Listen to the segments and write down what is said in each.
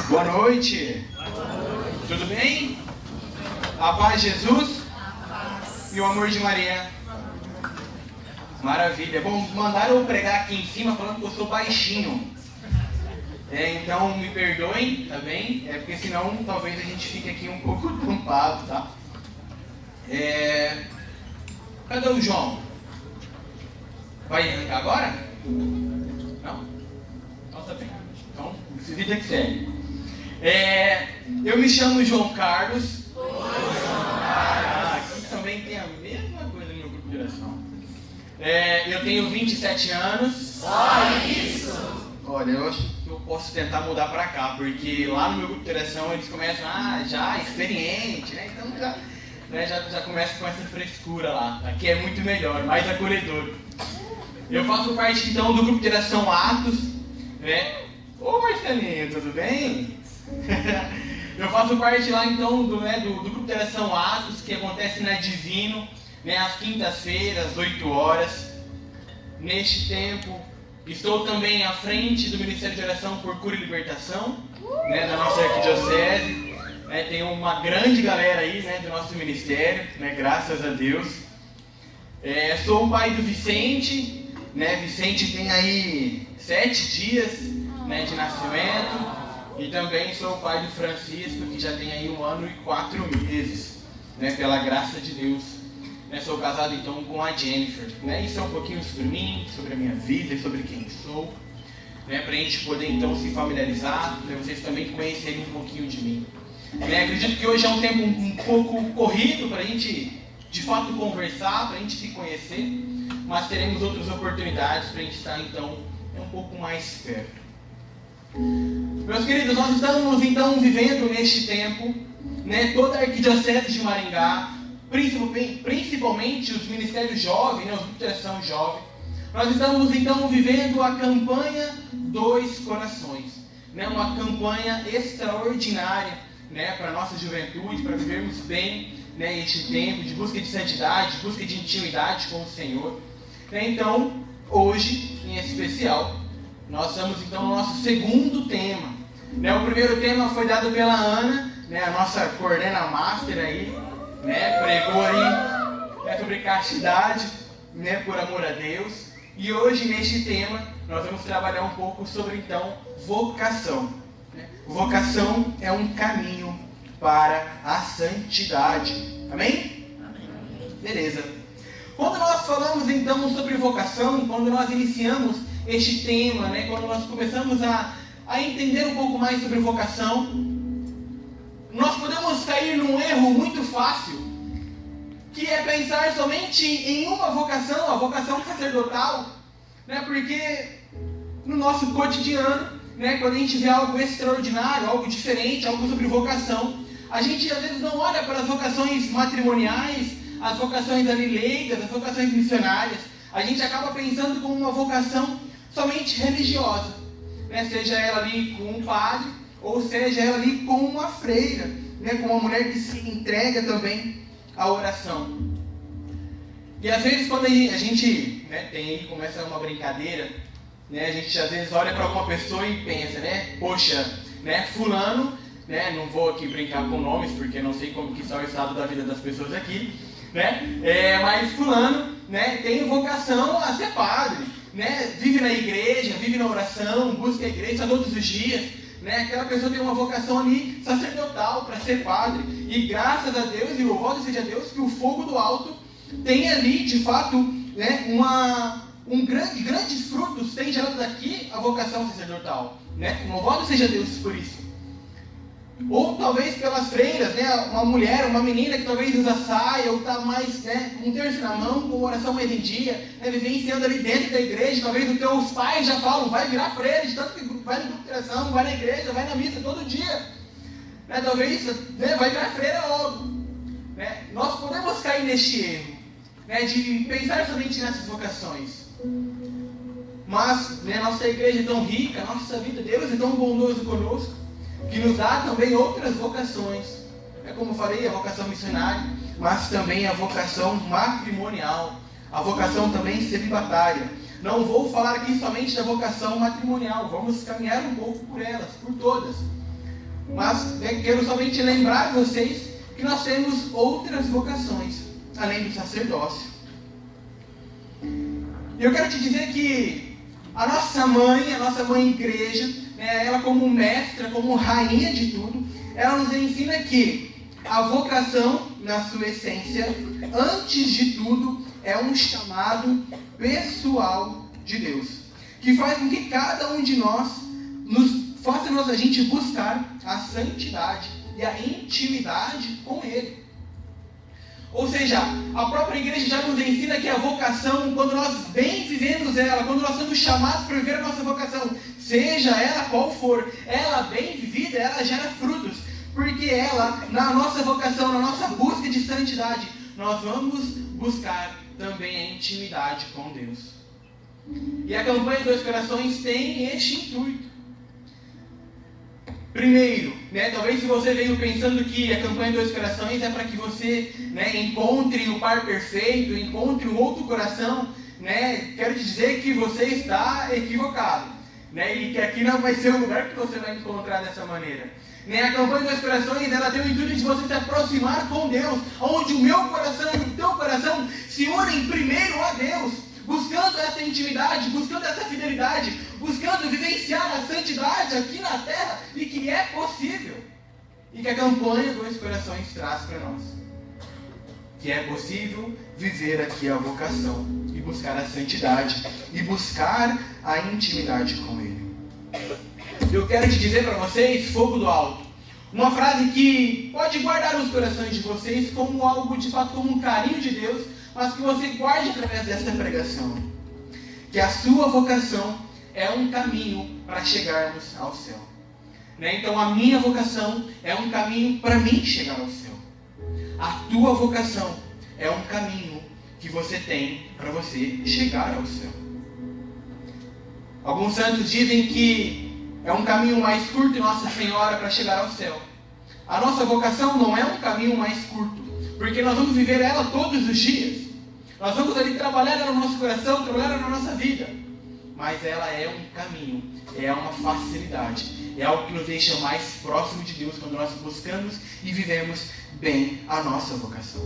Boa noite. Tudo bem? A paz de Jesus e o amor de Maria. Maravilha. Bom, mandaram eu pregar aqui em cima falando que eu sou baixinho. Então me perdoem, tá bem? Porque senão talvez a gente fique aqui um pouco tampado, tá? Cadê o João? Vai arrancar agora? Não? Então tá bem. Então, vida que segue. Eu me chamo João Carlos. Aqui também tem a mesma coisa no meu grupo de oração. Eu tenho 27 anos. Só isso! Olha, eu acho que eu posso tentar mudar pra cá, porque lá no meu grupo de oração eles começam, já experiente, né? Então já começa com essa frescura lá. Aqui é muito melhor, mais acolhedor. Eu faço parte então do grupo de oração Atos, né? Ô Marcelinho, tudo bem? Eu faço parte lá então do grupo de oração Atos, que acontece na Divino, né, às quintas-feiras, às 8 horas. Neste tempo, estou também à frente do Ministério de Oração por Cura e Libertação, né, da nossa arquidiocese. Tem uma grande galera aí, né, do nosso ministério, né, graças a Deus. Sou o pai do Vicente, né? Vicente tem aí 7 dias, né, de nascimento. E também sou o pai do Francisco, que já tem aí 1 ano e 4 meses, né, pela graça de Deus. Sou casado então com a Jennifer, né? Isso é um pouquinho sobre mim, sobre a minha vida e sobre quem sou, né? Para a gente poder então se familiarizar, para vocês também conhecerem um pouquinho de mim. Acredito que hoje é um tempo um pouco corrido para a gente de fato conversar, para a gente se conhecer, mas teremos outras oportunidades para a gente estar então um pouco mais perto. Meus queridos, nós estamos então vivendo neste tempo, né, toda a arquidiocese de Maringá, principalmente os ministérios jovens, né, os grupos de oração jovem, nós estamos então vivendo a campanha Dois Corações, né, uma campanha extraordinária, né, para a nossa juventude, para vivermos bem, né, este tempo de busca de santidade, busca de intimidade com o Senhor. Então, hoje, em especial, nós estamos então no nosso segundo tema. O primeiro tema foi dado pela Ana, né, a nossa coordena master aí, né, pregou aí, né, sobre castidade, né, por amor a Deus. E hoje, neste tema, nós vamos trabalhar um pouco sobre então vocação. Vocação é um caminho para a santidade. Amém? Amém. Beleza. Quando nós falamos então sobre vocação, quando nós iniciamos este tema, né, quando nós começamos a entender um pouco mais sobre vocação, nós podemos cair num erro muito fácil, que é pensar somente em uma vocação, a vocação sacerdotal, né, porque no nosso cotidiano, né, quando a gente vê algo extraordinário, algo diferente, algo sobre vocação, a gente às vezes não olha para as vocações matrimoniais, as vocações ali leigas, as vocações missionárias. A gente acaba pensando como uma vocação somente religiosa, né? Seja ela ali com um padre, ou seja ela ali com uma freira, né? Com uma mulher que se entrega também à oração. E às vezes quando a gente, né, tem aí, começa uma brincadeira, né? A gente às vezes olha para alguma pessoa e pensa, né? Poxa, né, fulano, né? Não vou aqui brincar com nomes, porque não sei como que está o estado da vida das pessoas aqui, né? Mas fulano, né, tem vocação a ser padre, né? Vive na igreja, vive na oração, busca a igreja todos os dias, né? Aquela pessoa tem uma vocação ali sacerdotal para ser padre. E graças a Deus, e louvado seja Deus, que o fogo do alto tem ali, de fato, né, grandes frutos tem gerado daqui a vocação sacerdotal, né? Louvado seja Deus por isso. Ou talvez pelas freiras, né? Uma mulher, uma menina que talvez usa saia, ou está mais, né, com um terço na mão, com oração mais em dia, né, vivenciando ali dentro da igreja. Talvez os teus pais já falam, vai virar freira, de tanto que vai no grupo de oração, vai na igreja, vai na missa todo dia, né? Talvez, né, vai virar freira logo, né? Nós podemos cair neste erro, né, de pensar somente nessas vocações. Mas, né, nossa igreja é tão rica, nossa vida, Deus é tão bondoso conosco, que nos dá também outras vocações. Como eu falei, a vocação missionária, mas também a vocação matrimonial, a vocação também celibatária. Não vou falar aqui somente da vocação matrimonial, vamos caminhar um pouco por elas, por todas. Mas quero somente lembrar vocês que nós temos outras vocações, além do sacerdócio. E eu quero te dizer que a nossa mãe igreja, né, ela como mestra, como rainha de tudo, ela nos ensina que a vocação, na sua essência, antes de tudo, é um chamado pessoal de Deus, que faz com que cada um de nós faça a gente buscar a santidade e a intimidade com Ele. Ou seja, a própria igreja já nos ensina que a vocação, quando nós bem vivemos ela, quando nós somos chamados para viver a nossa vocação, seja ela qual for, ela bem vivida, ela gera frutos. Porque ela, na nossa vocação, na nossa busca de santidade, nós vamos buscar também a intimidade com Deus. E a campanha Dois Corações tem este intuito. Primeiro, talvez se você veio pensando que a campanha Dois Corações é para que você encontre o par perfeito, encontre o outro coração, quero te dizer que você está equivocado, e que aqui não vai ser o lugar que você vai encontrar dessa maneira. A campanha Dois Corações, ela tem o intuito de você se aproximar com Deus, onde o meu coração e o teu coração se unem primeiro a Deus, buscando essa intimidade, buscando essa fidelidade, buscando vivenciar a santidade aqui na terra, e que é possível. E que a campanha Dois Corações traz para nós. Que é possível viver aqui a vocação, e buscar a santidade, e buscar a intimidade com Ele. Eu quero te dizer para vocês, fogo do alto, uma frase que pode guardar os corações de vocês como algo, de fato, como um carinho de Deus, mas que você guarde através desta pregação. Que a sua vocação é um caminho para chegarmos ao céu. Então a minha vocação é um caminho para mim chegar ao céu. A tua vocação é um caminho que você tem para você chegar ao céu. Alguns santos dizem que é um caminho mais curto, Nossa Senhora, para chegar ao céu. A nossa vocação não é um caminho mais curto, porque nós vamos viver ela todos os dias. Nós vamos ali trabalhar ela no nosso coração, trabalhar ela na nossa vida. Mas ela é um caminho, é uma facilidade, é algo que nos deixa mais próximo de Deus quando nós buscamos e vivemos bem a nossa vocação.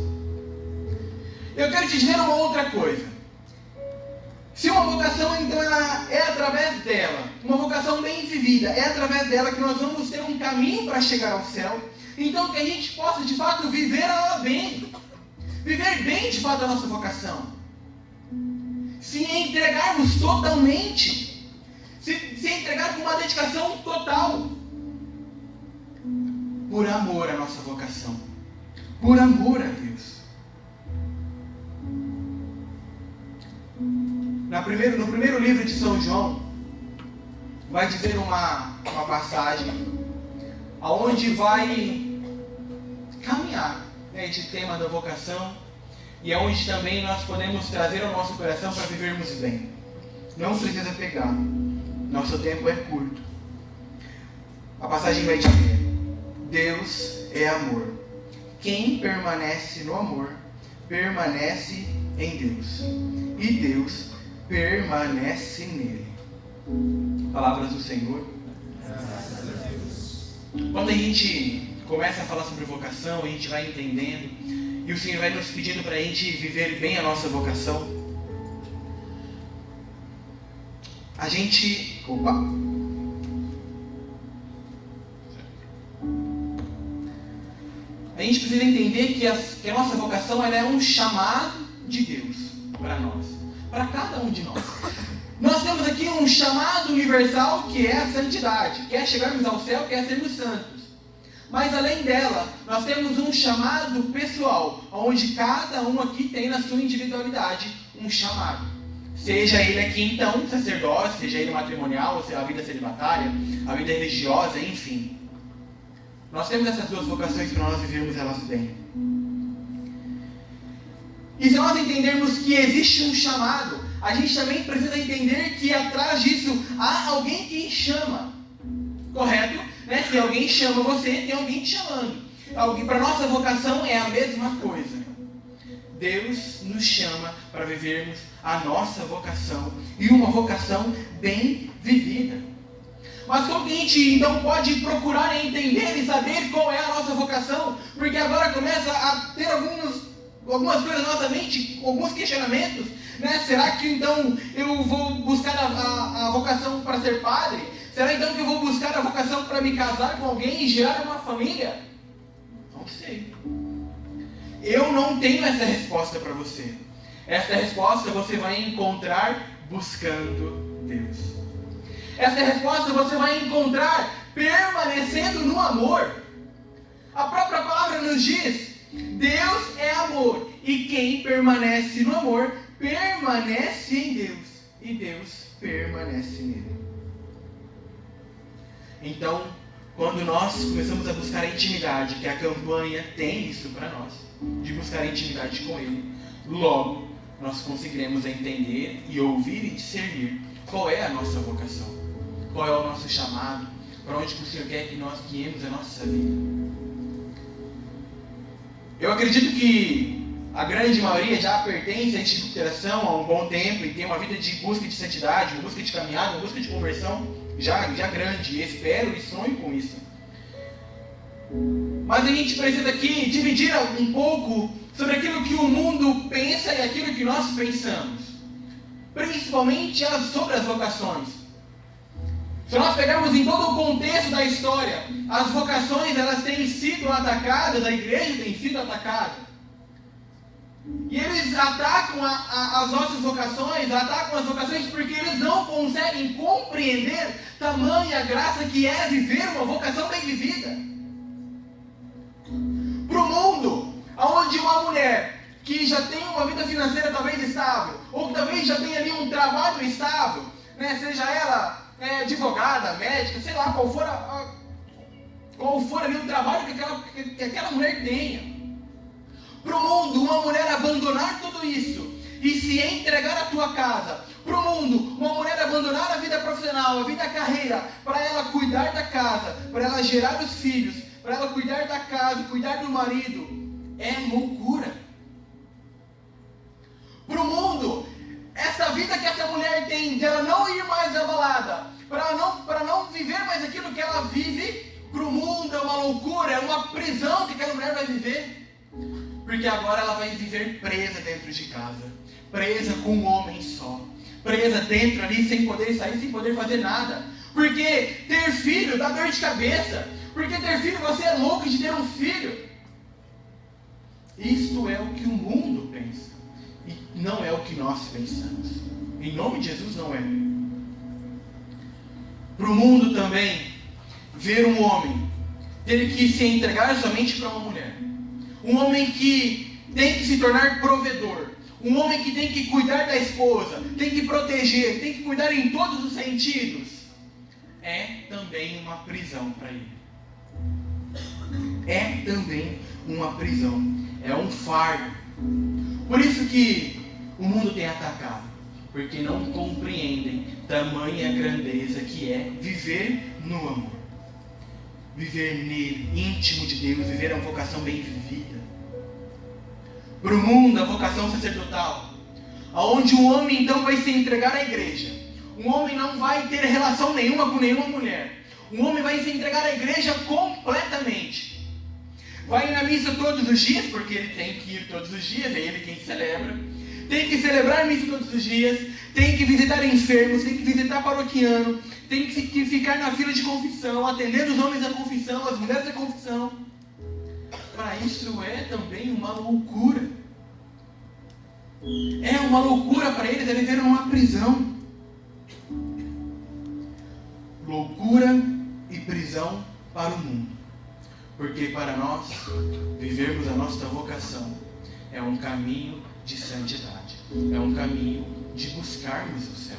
Eu quero te dizer uma outra coisa. Se uma vocação, então, ela é através dela, uma vocação bem vivida, é através dela que nós vamos ter um caminho para chegar ao céu, então que a gente possa, de fato, viver ela bem. Viver bem, de fato, a nossa vocação. Se entregarmos totalmente, se entregar com uma dedicação total, por amor à nossa vocação, por amor a Deus. No primeiro livro de São João, vai dizer uma passagem onde vai caminhar esse tema da vocação, e é onde também nós podemos trazer ao nosso coração para vivermos bem. Não precisa pegar, nosso tempo é curto. A passagem vai dizer: Deus é amor. Quem permanece no amor, permanece em Deus, e Deus permanece nele. Palavras do Senhor. Graças a Deus. Quando a gente começa a falar sobre vocação, a gente vai entendendo, e o Senhor vai nos pedindo para a gente viver bem a nossa vocação. A gente... A gente precisa entender que a nossa vocação, ela é um chamado de Deus para nós, para cada um de nós. Nós temos aqui um chamado universal, que é a santidade, que é chegarmos ao céu, que é sermos santos. Mas além dela, nós temos um chamado pessoal, onde cada um aqui tem na sua individualidade um chamado. Seja ele aqui então, sacerdócio, seja ele matrimonial, a vida celibatária, a vida religiosa, enfim. Nós temos essas duas vocações para nós vivermos elas bem. E se nós entendermos que existe um chamado, a gente também precisa entender que atrás disso há alguém que chama. Correto? Se alguém chama você, tem alguém te chamando. Para nossa vocação é a mesma coisa. Deus nos chama para vivermos a nossa vocação, e uma vocação bem vivida. Mas como que a gente então pode procurar entender e saber qual é a nossa vocação? Porque agora começa a ter algumas coisas na nossa mente, alguns questionamentos, né? Será que então eu vou buscar a vocação para ser padre? Será então que eu vou buscar a vocação para me casar com alguém e gerar uma família? Não sei. Eu não tenho essa resposta para você. Essa resposta você vai encontrar buscando Deus. Essa resposta você vai encontrar permanecendo no amor. A própria palavra nos diz: Deus é amor, e quem permanece no amor permanece em Deus, e Deus permanece nele. Então, quando nós começamos a buscar a intimidade, que a campanha tem isso para nós, de buscar a intimidade com Ele, logo nós conseguiremos entender e ouvir e discernir qual é a nossa vocação, qual é o nosso chamado, para onde o Senhor quer que nós guiemos a nossa vida. Eu acredito que a grande maioria já pertence à instituição há um bom tempo e tem uma vida de busca de santidade, uma busca de caminhada, uma busca de conversão já grande, e espero e sonho com isso. Mas a gente precisa aqui dividir um pouco sobre aquilo que o mundo pensa e aquilo que nós pensamos, principalmente sobre as vocações. Se nós pegarmos em todo o contexto da história, as vocações elas têm sido atacadas, a igreja tem sido atacada. E eles atacam as nossas vocações, atacam as vocações porque eles não conseguem compreender tamanha graça que é viver uma vocação bem vivida. Para o mundo, onde uma mulher que já tem uma vida financeira talvez estável, ou que talvez já tenha ali um trabalho estável, né, seja ela advogada, médica, sei lá, qual for ali o trabalho que aquela mulher tenha. Para o mundo, uma mulher abandonar tudo isso e se entregar à tua casa. Para o mundo, uma mulher abandonar a vida profissional, a vida carreira, para ela cuidar da casa, para ela gerar os filhos, para ela cuidar da casa, cuidar do marido, é loucura. Para o mundo, essa vida que essa mulher tem, de ela não ir mais à balada, para não viver mais aquilo que ela vive, para o mundo é uma loucura, é uma prisão que aquela mulher vai viver. Porque agora ela vai viver presa dentro de casa, presa com um homem só, presa dentro ali sem poder sair, sem poder fazer nada. Porque ter filho dá dor de cabeça, porque ter filho você é louco de ter um filho. Isto é o que o mundo pensa, e não é o que nós pensamos. Em nome de Jesus não é. Para o mundo também, ver um homem ter que se entregar somente para uma mulher. Um homem que tem que se tornar provedor. Um homem que tem que cuidar da esposa, tem que proteger, tem que cuidar em todos os sentidos. É também uma prisão para ele. É também uma prisão. É um fardo. Por isso que o mundo tem atacado. Porque não compreendem tamanha grandeza que é viver no amor. Viver nele, íntimo de Deus, viver uma vocação bem vivida. Para o mundo, a vocação sacerdotal, onde o homem então vai se entregar à igreja. Um homem não vai ter relação nenhuma com nenhuma mulher. Um homem vai se entregar à igreja completamente. Vai na missa todos os dias, porque ele tem que ir todos os dias, é ele quem celebra. Tem que celebrar a missa todos os dias, tem que visitar enfermos, tem que visitar paroquiano, tem que ficar na fila de confissão, atender os homens da confissão, as mulheres da confissão. Para isso é também uma loucura. É uma loucura para eles, é viver numa prisão. Loucura e prisão para o mundo. Porque para nós, vivermos a nossa vocação é um caminho de santidade. É um caminho de buscarmos o céu.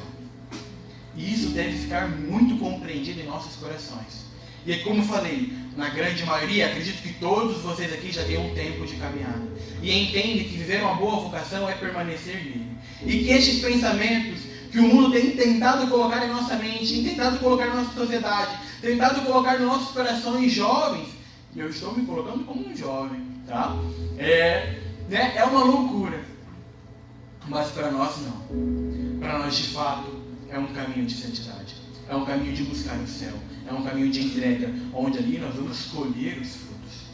E isso deve ficar muito compreendido em nossos corações. E como eu falei, na grande maioria, acredito que todos vocês aqui já têm um tempo de caminhada. E entendem que viver uma boa vocação é permanecer nele. E que estes pensamentos que o mundo tem tentado colocar em nossa mente, tentado colocar na nossa sociedade, tentado colocar nos nossos corações jovens, e eu estou me colocando como um jovem, tá? É uma loucura. Mas para nós não. Para nós de fato é um caminho de santidade. é um caminho de buscar o céu, é um caminho de entrega, onde ali nós vamos colher os frutos.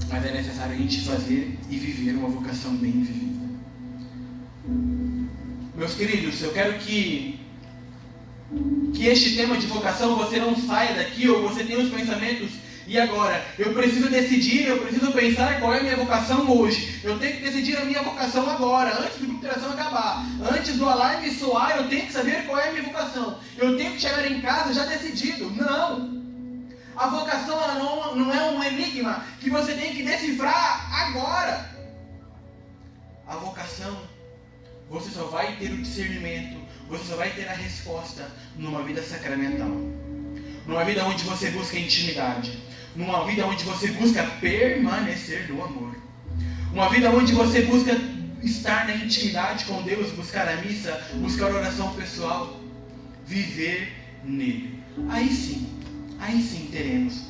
Mas é necessário a gente fazer e viver uma vocação bem vivida. Meus queridos, eu quero que este tema de vocação você não saia daqui, ou você tenha os pensamentos, e agora? Eu preciso decidir, eu preciso pensar qual é a minha vocação hoje. Eu tenho que decidir a minha vocação agora, antes do grupo de oração acabar. Antes do alarme soar, eu tenho que saber qual é a minha vocação. Eu tenho que chegar em casa já decidido. Não! A vocação ela não é um enigma que você tem que decifrar agora. A vocação, você só vai ter o discernimento, você só vai ter a resposta numa vida sacramental. Numa vida onde você busca intimidade. Numa vida onde você busca permanecer no amor. Uma vida onde você busca estar na intimidade com Deus, buscar a missa, buscar a oração pessoal, viver nele. Aí sim teremos,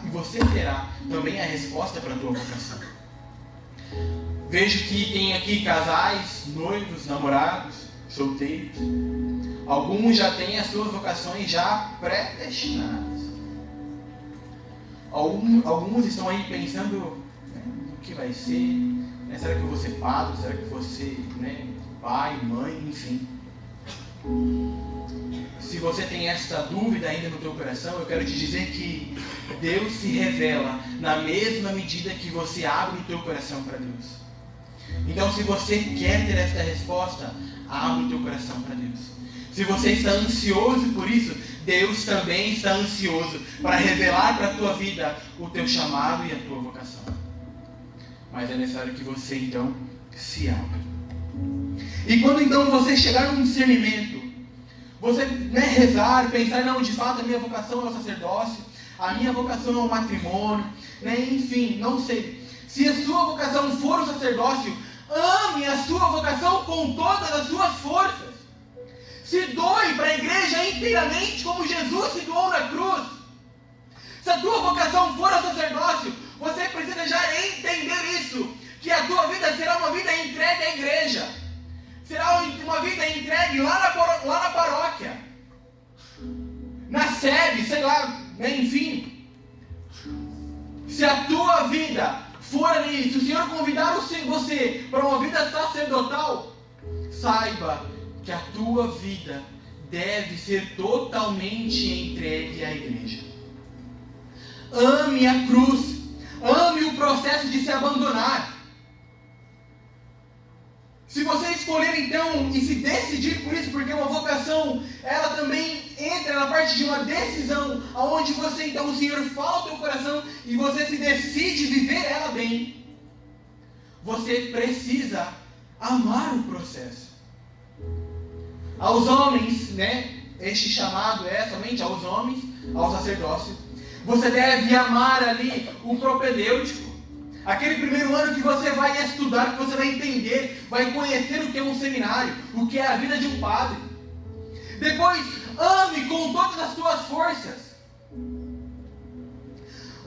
e você terá também a resposta para a tua vocação. Vejo que tem aqui casais, noivos, namorados, solteiros. Alguns já têm as suas vocações já predestinadas. Alguns estão aí pensando, o que vai ser, será que eu vou ser padre, será que eu vou ser pai, mãe, enfim. Se você tem esta dúvida ainda no teu coração, eu quero te dizer que Deus se revela na mesma medida que você abre o teu coração para Deus. Então, se você quer ter esta resposta, abre o teu coração para Deus. Se você está ansioso por isso, Deus também está ansioso para revelar para a tua vida o teu chamado e a tua vocação. Mas é necessário que você então se abra. E quando então você chegar num discernimento, você rezar, pensar, não, de fato a minha vocação é o sacerdócio, a minha vocação é o matrimônio, enfim, não sei. Se a sua vocação for o sacerdócio, ame a sua vocação com todas as suas forças. Se doe para a igreja inteiramente como Jesus se doou na cruz. Se a tua vocação for o sacerdócio, você precisa já entender isso, que a tua vida será uma vida entregue à igreja. Será uma vida entregue lá na paróquia, na sede, sei lá, enfim. Se a tua vida for ali, se o Senhor convidar você para uma vida sacerdotal, saiba que a tua vida deve ser totalmente entregue à igreja. Ame a cruz, ame o processo de se abandonar. Se você escolher então e se decidir por isso, porque uma vocação, ela também entra na parte de uma decisão, onde você então, o Senhor fala ao teu coração e você se decide viver ela bem, você precisa amar o processo. Aos homens, este chamado é somente aos homens, ao sacerdócio. Você deve amar ali o propedêutico. Aquele primeiro ano que você vai estudar, que você vai entender, vai conhecer o que é um seminário, o que é a vida de um padre. Depois, ame com todas as tuas forças.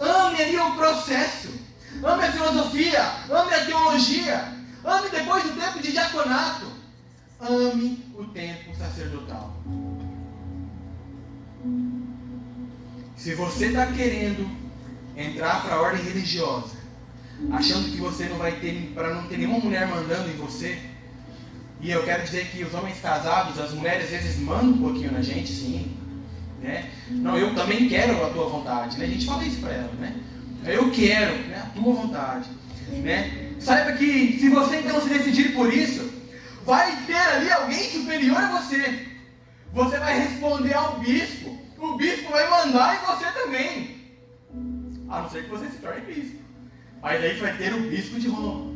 Ame ali o processo. Ame a filosofia, ame a teologia. Ame depois o tempo de diaconato. Ame o tempo sacerdotal. Se você está querendo entrar para a ordem religiosa, achando que você não vai ter, para não ter nenhuma mulher mandando em você, e eu quero dizer que os homens casados, as mulheres às vezes mandam um pouquinho na gente, sim, não, eu também quero a tua vontade, a gente fala isso para ela, eu quero, a tua vontade, saiba que se você então se decidir por isso, vai ter ali alguém superior a você, você vai responder ao bispo, o bispo vai mandar em você também, a não ser que você se torne bispo. Aí daí vai ter o bispo de Roma.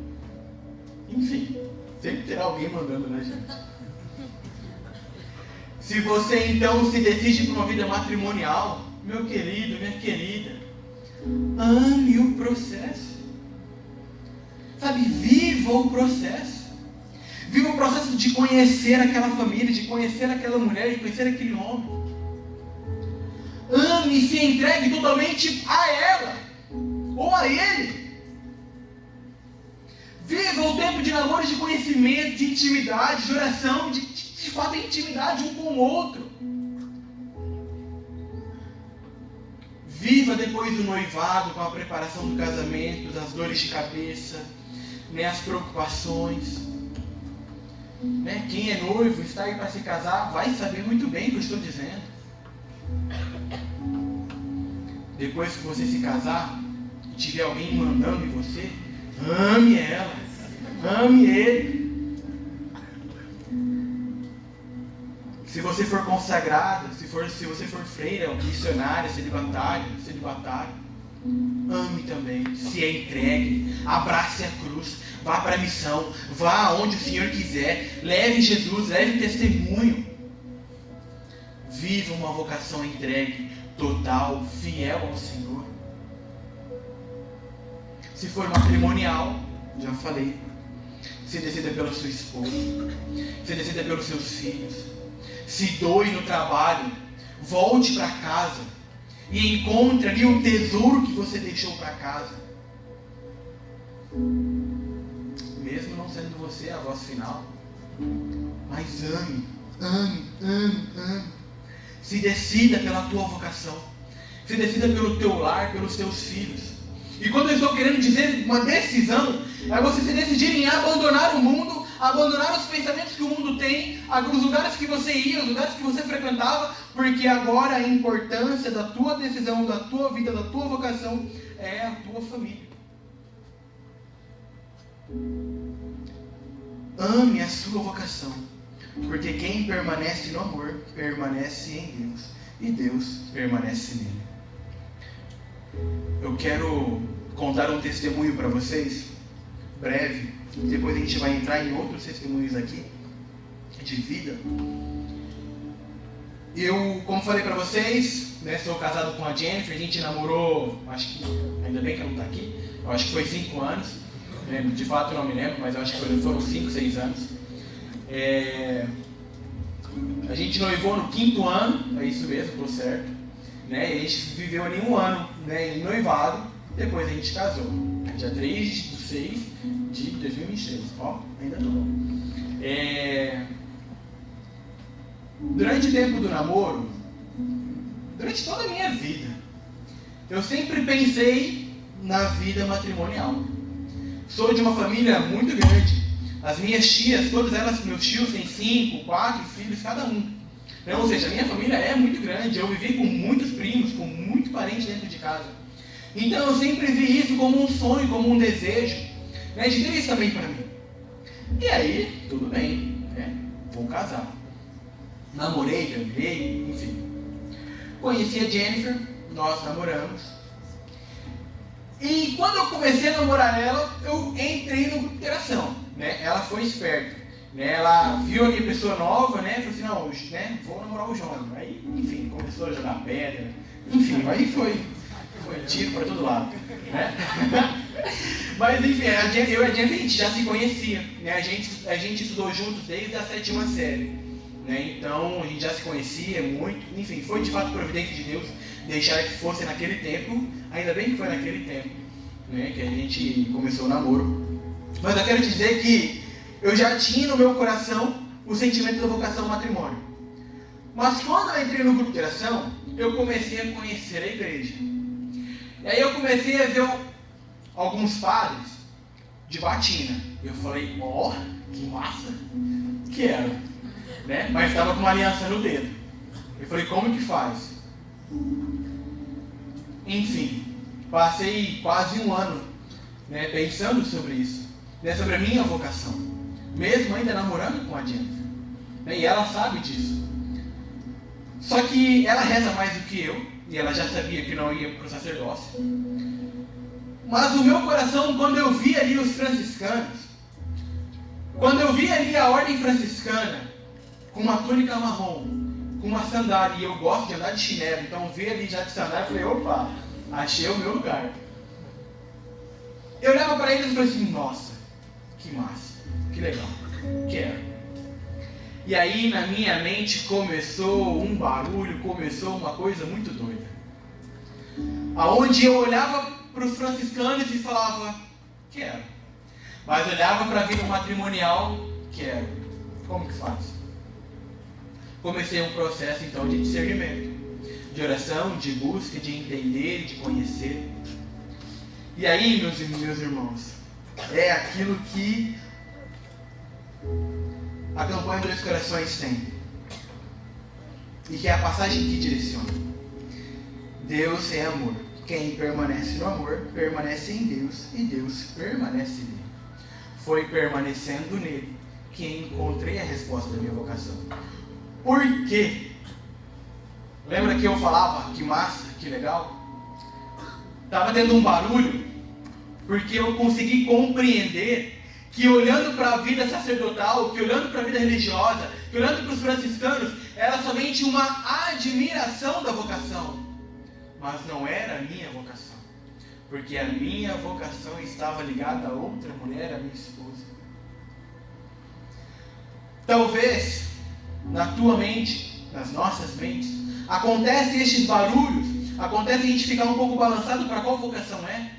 Enfim, sempre terá alguém mandando, gente? Se você então se decide por uma vida matrimonial, meu querido, minha querida, ame o processo. Sabe, viva o processo. Viva o processo de conhecer aquela família, de conhecer aquela mulher, de conhecer aquele homem. Ame e se entregue totalmente a ela, ou a ele. Viva o tempo de namoro, de conhecimento, de intimidade, de oração, de de fato tem intimidade um com o outro. Viva depois do noivado, com a preparação do casamento, as dores de cabeça, né, as preocupações. Né? Quem é noivo, está aí para se casar, vai saber muito bem o que eu estou dizendo. Depois que você se casar e tiver alguém mandando em você, ame ela, ame ele. Se você for consagrada, se você for freira, missionária, celibatário, ame também, se entregue, abrace a cruz, vá para a missão, vá aonde o Senhor quiser, leve Jesus, leve testemunho. Viva uma vocação entregue, total, fiel ao Senhor. Se for matrimonial, já falei, se decida pela sua esposa, se decida pelos seus filhos, se doe no trabalho, volte para casa e encontre ali o tesouro que você deixou para casa. Mesmo não sendo você a voz final, mas ame. Se decida pela tua vocação, se decida pelo teu lar, pelos teus filhos. E quando eu estou querendo dizer uma decisão, é você se decidir em abandonar o mundo, abandonar os pensamentos que o mundo tem, os lugares que você ia, os lugares que você frequentava, porque agora a importância da tua decisão, da tua vida, da tua vocação é a tua família. Ame a sua vocação, porque quem permanece no amor, permanece em Deus, e Deus permanece nele. Eu quero contar um testemunho para vocês, breve, depois a gente vai entrar em outros testemunhos aqui, de vida. Eu, como falei para vocês, né, sou casado com a Jennifer, a gente namorou, acho que, ainda bem que ela não está aqui, eu acho que foi 5 anos, né, de fato eu não me lembro, mas eu acho que foram 5, 6 anos. A gente noivou no 5º ano, é isso mesmo, estou certo. Né, e a gente viveu ali 1 ano, né, em noivado, depois a gente casou. Dia 3 de 6 de 2023. Ó, ainda não. Durante o tempo do namoro, durante toda a minha vida, eu sempre pensei na vida matrimonial. Sou de uma família muito grande. As minhas tias, todas elas, meus tios têm 5, 4 filhos cada um. Ou seja, a minha família é muito grande. Eu vivi com muitos primos, com muito parente dentro de casa. Então eu sempre vi isso como um sonho, como um desejo, né, de ter isso também para mim. E aí, tudo bem, né, vou casar. Namorei, terminei, enfim. Conheci a Jennifer, nós namoramos. E quando eu comecei a namorar ela, eu entrei no grupo de interação. Né? Ela foi esperta. Né? Ela viu ali a pessoa nova, né? Falou assim, não, né, vou namorar o João. Aí, enfim, começou a jogar pedra. Enfim, aí foi tiro para todo lado. Né? Mas enfim, eu e a Jennifer, a gente já se conhecia. Né? A gente estudou juntos desde a 7ª série. Né? Então a gente já se conhecia muito. Enfim, foi de fato providência de Deus deixar que fosse naquele tempo. Ainda bem que foi naquele tempo, né, que a gente começou o namoro. Mas eu quero te dizer que eu já tinha no meu coração o sentimento da vocação ao matrimônio. Mas quando eu entrei no grupo de oração, eu comecei a conhecer a igreja. E aí eu comecei a ver alguns padres de batina. Eu falei, ó, que massa, quero. Né? Mas estava com uma aliança no dedo. Eu falei, como que faz? Enfim, passei quase 1 ano, né, pensando sobre isso, né, sobre a minha vocação, mesmo ainda namorando com a Jennifer, né, e ela sabe disso. Só que ela reza mais do que eu, e ela já sabia que não ia para o sacerdócio. Mas o meu coração, quando eu vi ali os franciscanos, quando eu vi ali a ordem franciscana, com uma túnica marrom, com uma sandália, e eu gosto de andar de chinelo, então vi ali já de sandália e falei, opa, achei o meu lugar. Eu olhava para eles e falei assim, nossa, que massa, que legal, quero. E aí na minha mente começou um barulho, começou uma coisa muito doida. Aonde eu olhava para os franciscanos e falava, quero. Mas olhava para a vida matrimonial, quero. Como que faz? comecei um processo então de discernimento, de oração, de busca, de entender, de conhecer. E aí, meus irmãos, é aquilo que a campanha Dois Corações tem, e que é a passagem que direciona. Deus é amor. Quem permanece no amor, permanece em Deus, e Deus permanece nele. Foi permanecendo nele que encontrei a resposta da minha vocação. Por quê? Lembra que eu falava, que massa, que legal? Estava tendo um barulho, porque eu consegui compreender que olhando para a vida sacerdotal, que olhando para a vida religiosa, que olhando para os franciscanos, era somente uma admiração da vocação. Mas não era a minha vocação. Porque a minha vocação estava ligada a outra mulher, a minha esposa. Talvez, na tua mente, nas nossas mentes, acontece estes barulhos, acontece a gente ficar um pouco balançado para qual vocação é.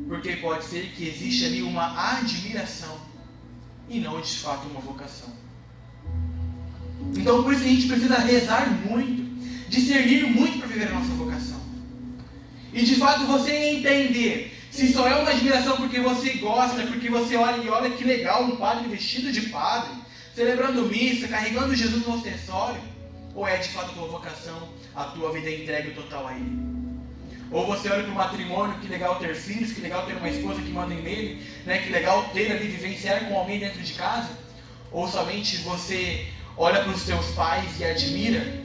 Porque pode ser que existe ali uma admiração e não de fato uma vocação. Então por isso a gente precisa rezar muito, discernir muito para viver a nossa vocação. E de fato você entender se só é uma admiração porque você gosta, porque você olha e olha que legal um padre vestido de padre, celebrando missa, carregando Jesus no ostensório, ou é de fato a tua vocação, a tua vida entregue total a Ele. Ou você olha para o matrimônio, que legal ter filhos, que legal ter uma esposa que manda nele, né? Que legal ter ali, vivenciar com alguém dentro de casa. Ou somente você olha para os teus pais e admira,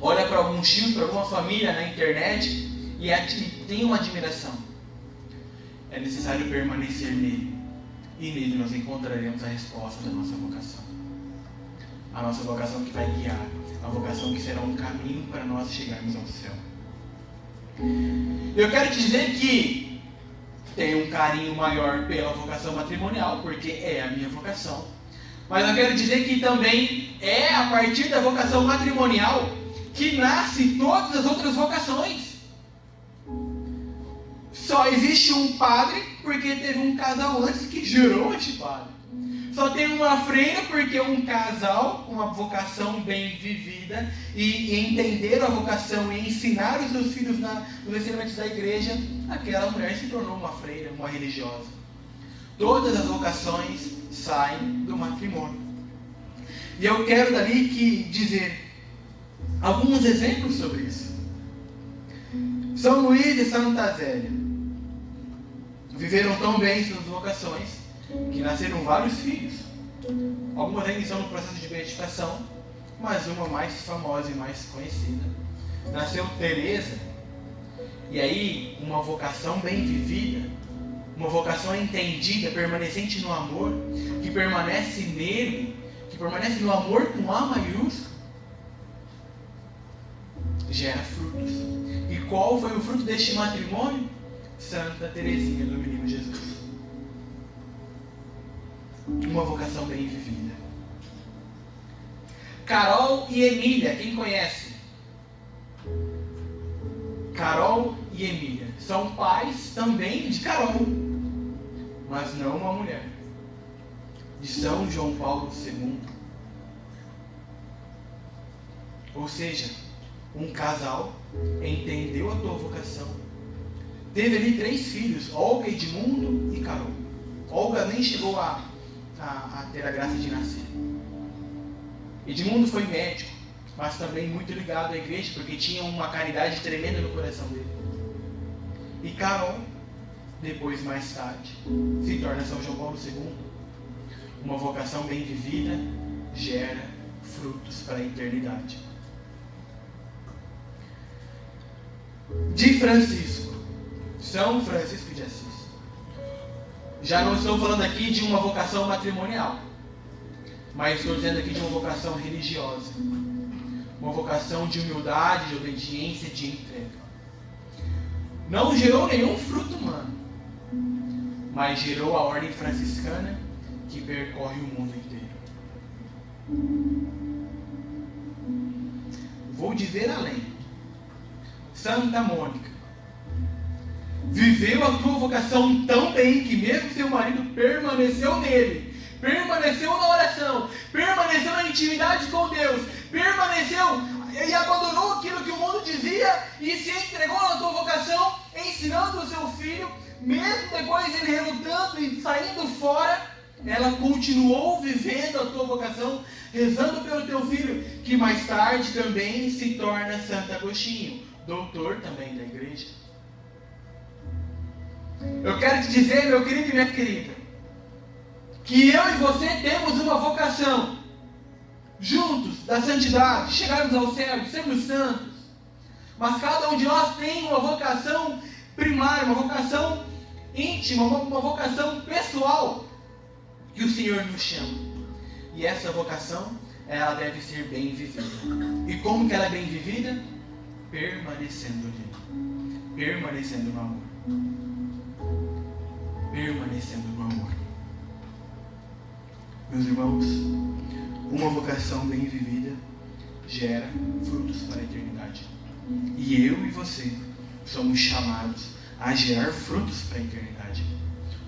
olha para alguns tios, para alguma família na internet e tem uma admiração. É necessário permanecer nele, e nele nós encontraremos a resposta da nossa vocação. A nossa vocação que vai guiar, a vocação que será um caminho para nós chegarmos ao céu. Eu quero te dizer que tenho um carinho maior pela vocação matrimonial, porque é a minha vocação. Mas eu quero dizer que também é a partir da vocação matrimonial que nasce todas as outras vocações. Só existe um padre porque teve um casal antes que gerou este padre. Só tem uma freira porque um casal com uma vocação bem vivida e entender a vocação e ensinar os seus filhos nos ensinamentos da igreja, aquela mulher se tornou uma freira, uma religiosa. Todas as vocações saem do matrimônio. E eu quero dali dizer alguns exemplos sobre isso. São Luís e Santa Zélia viveram tão bem suas vocações que nasceram vários filhos. Algumas ainda estão no processo de beatificação, mas uma mais famosa e mais conhecida. Nasceu Teresa, e aí uma vocação bem vivida, uma vocação entendida, permanecente no amor, que permanece nele, que permanece no amor com A maiúsculo, gera frutos. E qual foi o fruto deste matrimônio? Santa Teresinha do Menino Jesus. Uma vocação bem vivida. Carol e Emília, quem conhece? Carol e Emília são pais também de Carol, mas não uma mulher, de São João Paulo II. Ou seja, um casal entendeu a tua vocação, teve ali 3 filhos, Olga, Edmundo e Carol. Olga nem chegou a ter a graça de nascer. Edmundo foi médico, mas também muito ligado à igreja, porque tinha uma caridade tremenda no coração dele. E Carol, depois, mais tarde, se torna São João Paulo II. Uma vocação bem vivida gera frutos para a eternidade. De Francisco, São Francisco de Assis. Já não estou falando aqui de uma vocação matrimonial, mas estou dizendo aqui de uma vocação religiosa. Uma vocação de humildade, de obediência, de entrega. Não gerou nenhum fruto humano, mas gerou a ordem franciscana que percorre o mundo inteiro. Vou dizer além. Santa Mônica viveu a tua vocação tão bem que mesmo seu marido permaneceu nele, permaneceu na oração, permaneceu na intimidade com Deus, permaneceu e abandonou aquilo que o mundo dizia e se entregou na tua vocação, ensinando o seu filho, mesmo depois ele relutando e saindo fora, ela continuou vivendo a tua vocação, rezando pelo teu filho, que mais tarde também se torna Santo Agostinho, doutor também da igreja. Eu quero te dizer, meu querido e minha querida, que eu e você temos uma vocação, juntos, da santidade, chegarmos ao céu, de sermos santos. Mas cada um de nós tem uma vocação primária, uma vocação íntima, uma vocação pessoal, que o Senhor nos chama. E essa vocação, ela deve ser bem vivida. E como que ela é bem vivida? Permanecendo nele. Permanecendo no amor. Permanecendo no amor. Meus irmãos, uma vocação bem vivida gera frutos para a eternidade. E eu e você somos chamados a gerar frutos para a eternidade.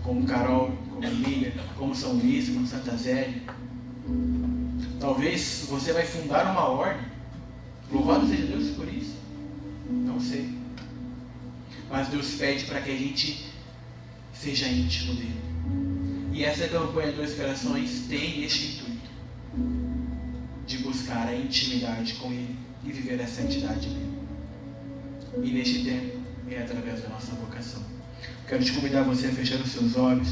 Como Carol, como Emília, como São Luís, como Santa Zélia. Talvez você vai fundar uma ordem. Louvado seja Deus por isso. Não sei. Mas Deus pede para que a gente seja íntimo dele. E essa campanha Dois Corações tem este intuito, de buscar a intimidade com ele e viver a santidade dele. E neste tempo é através da nossa vocação. Quero te convidar você a fechar os seus olhos.